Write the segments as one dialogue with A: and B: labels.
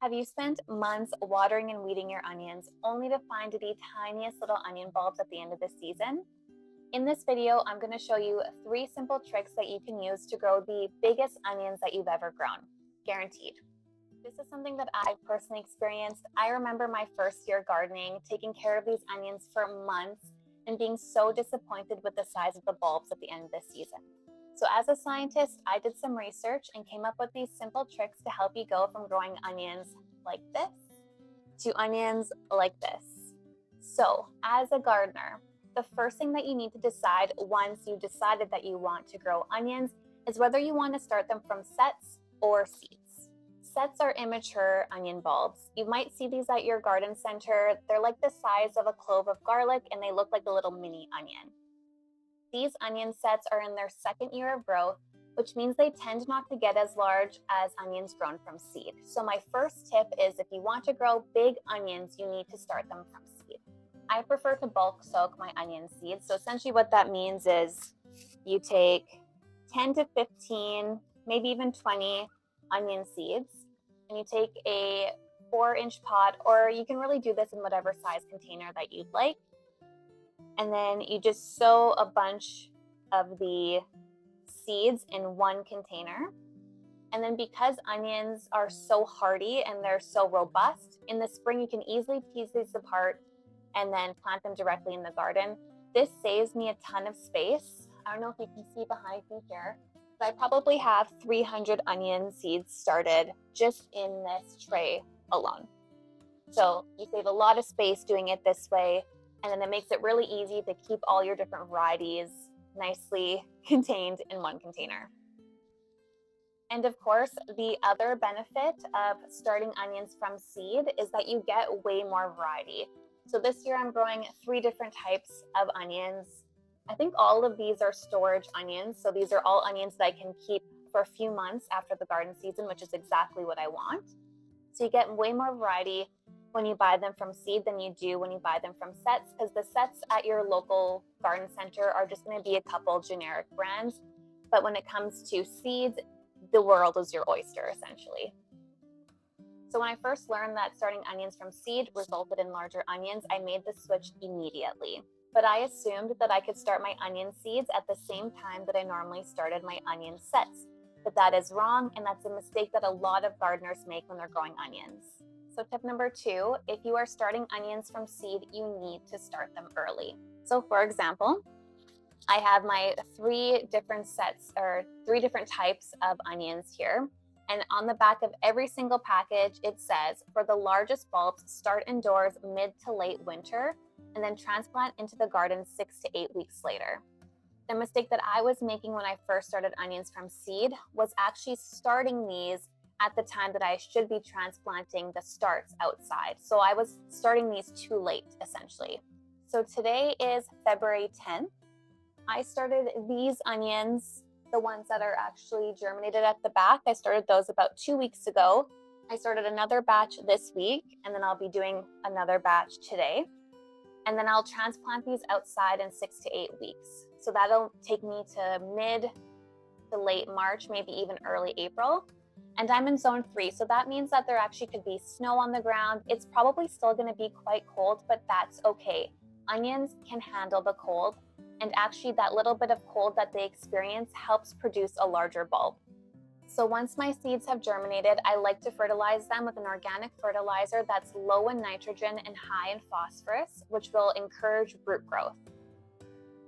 A: Have you spent months watering and weeding your onions only to find the tiniest little onion bulbs at the end of the season? In this video, I'm going to show you 3 simple tricks that you can use to grow the biggest onions that you've ever grown. Guaranteed. This is something that I've personally experienced. I remember my first year gardening, taking care of these onions for months and being so disappointed with the size of the bulbs at the end of the season. So as a scientist, I did some research and came up with these simple tricks to help you go from growing onions like this to onions like this. So as a gardener, the first thing that you need to decide once you decided that you want to grow onions is whether you want to start them from sets or seeds. Sets are immature onion bulbs. You might see these at your garden center. They're like the size of a clove of garlic and they look like a little mini onion. These onion sets are in their second year of growth, which means they tend not to get as large as onions grown from seed. So my first tip is if you want to grow big onions, you need to start them from seed. I prefer to bulk soak my onion seeds. So essentially what that means is you take 10 to 15, maybe even 20 onion seeds, and you take a 4-inch pot, or you can really do this in whatever size container that you'd like. And then you just sow a bunch of the seeds in one container. And then because onions are so hardy and they're so robust, in the spring you can easily tease these apart and then plant them directly in the garden. This saves me a ton of space. I don't know if you can see behind me here, but I probably have 300 onion seeds started just in this tray alone. So you save a lot of space doing it this way. And then it makes it really easy to keep all your different varieties nicely contained in one container. And of course, the other benefit of starting onions from seed is that you get way more variety. So this year I'm growing 3 different types of onions. I think all of these are storage onions. So these are all onions that I can keep for a few months after the garden season, which is exactly what I want. So you get way more variety when you buy them from seed than you do when you buy them from sets, because the sets at your local garden center are just going to be a couple generic brands. But when it comes to seeds, the world is your oyster, essentially. So when I first learned that starting onions from seed resulted in larger onions, I made the switch immediately. But I assumed that I could start my onion seeds at the same time that I normally started my onion sets. But that is wrong, and that's a mistake that a lot of gardeners make when they're growing onions. So tip number 2, if you are starting onions from seed, you need to start them early. So for example, I have my 3 different sets or 3 different types of onions here. And on the back of every single package, it says, for the largest bulbs, start indoors mid to late winter, and then transplant into the garden 6 to 8 weeks later. The mistake that I was making when I first started onions from seed was actually starting these at the time that I should be transplanting the starts outside. So I was starting these too late, essentially. So today is February 10th. I started these onions, the ones that are actually germinated at the back. I started those about 2 weeks ago. I started another batch this week, and then I'll be doing another batch today. And then I'll transplant these outside in 6 to 8 weeks. So that'll take me to mid to late March, maybe even early April. And I'm in zone 3, so that means that there actually could be snow on the ground. It's probably still going to be quite cold, but that's okay. Onions can handle the cold, and actually that little bit of cold that they experience helps produce a larger bulb. So once my seeds have germinated, I like to fertilize them with an organic fertilizer that's low in nitrogen and high in phosphorus, which will encourage root growth.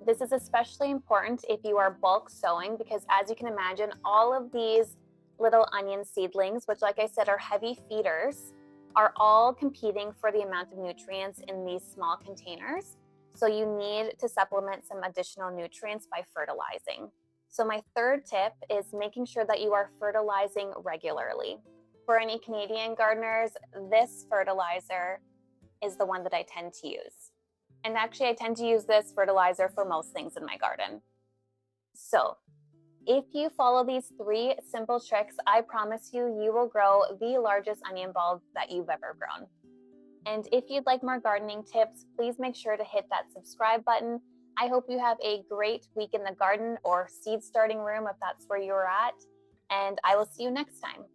A: This is especially important if you are bulk sowing, because as you can imagine, all of these little onion seedlings, which like I said are heavy feeders, are all competing for the amount of nutrients in these small containers. So you need to supplement some additional nutrients by fertilizing. So my third tip is making sure that you are fertilizing regularly. For any Canadian gardeners, this fertilizer is the one that I tend to use. And actually I tend to use this fertilizer for most things in my garden. So if you follow these 3 simple tricks, I promise you, you will grow the largest onion bulb that you've ever grown. And if you'd like more gardening tips, please make sure to hit that subscribe button. I hope you have a great week in the garden or seed starting room if that's where you're at. And I will see you next time.